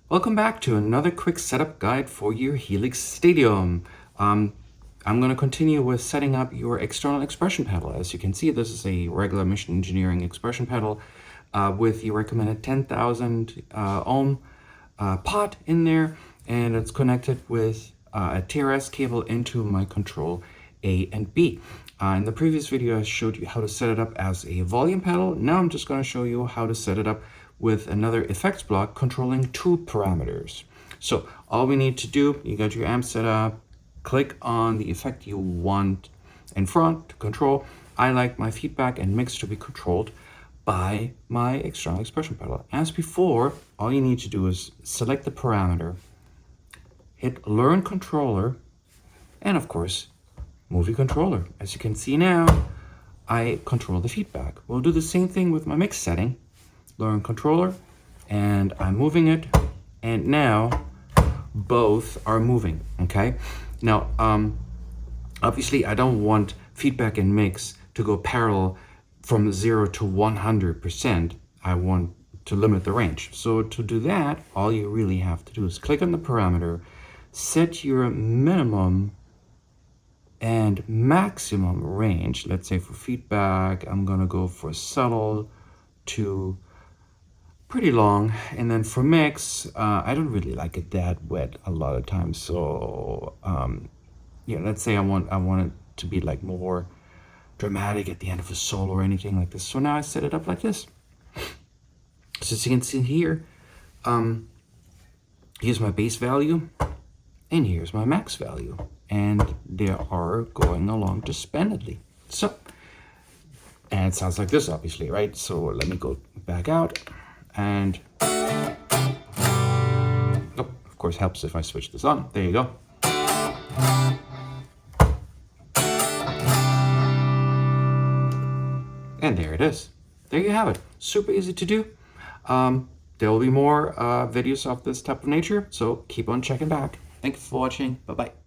Welcome back to another quick setup guide for your Helix Stadium. I'm going to continue with setting up your external expression pedal. As you can see, this is a regular Mission Engineering expression pedal with the recommended 10,000 ohm pot in there, and it's connected with a TRS cable into my control A and B. In the previous video, I showed you how to set it up as a volume pedal. Now I'm just going to show you how to set it up with another effects block controlling two parameters. So all we need to do, you got your amp set up, click on the effect you want in front to control. I like my feedback and mix to be controlled by my external expression pedal. As before, all you need to do is select the parameter, hit Learn Controller, and of course, move your controller. As you can see now, I control the feedback. We'll do the same thing with my mix setting. Learn Controller, and I'm moving it, and now both are moving. Okay, now obviously I don't want feedback and mix to go parallel from 0 to 100%. I want to limit the range. So to do that, all you really have to do is click on the parameter, set your minimum and maximum range. Let's say for feedback, I'm gonna go for subtle to pretty long, and then for mix, I don't really like it that wet a lot of times. So yeah, let's say I want it to be like more dramatic at the end of a solo or anything like this. So now I set it up like this. So as you can see here, here's my base value, and here's my max value, and they are going along just splendidly. So, and it sounds like this, obviously, right? So let me go back out. And oh, of course helps if I switch this on. There you go. And there it is. There you have it. Super easy to do. There will be more videos of this type of nature, so keep on checking back. Thank you for watching. Bye-bye.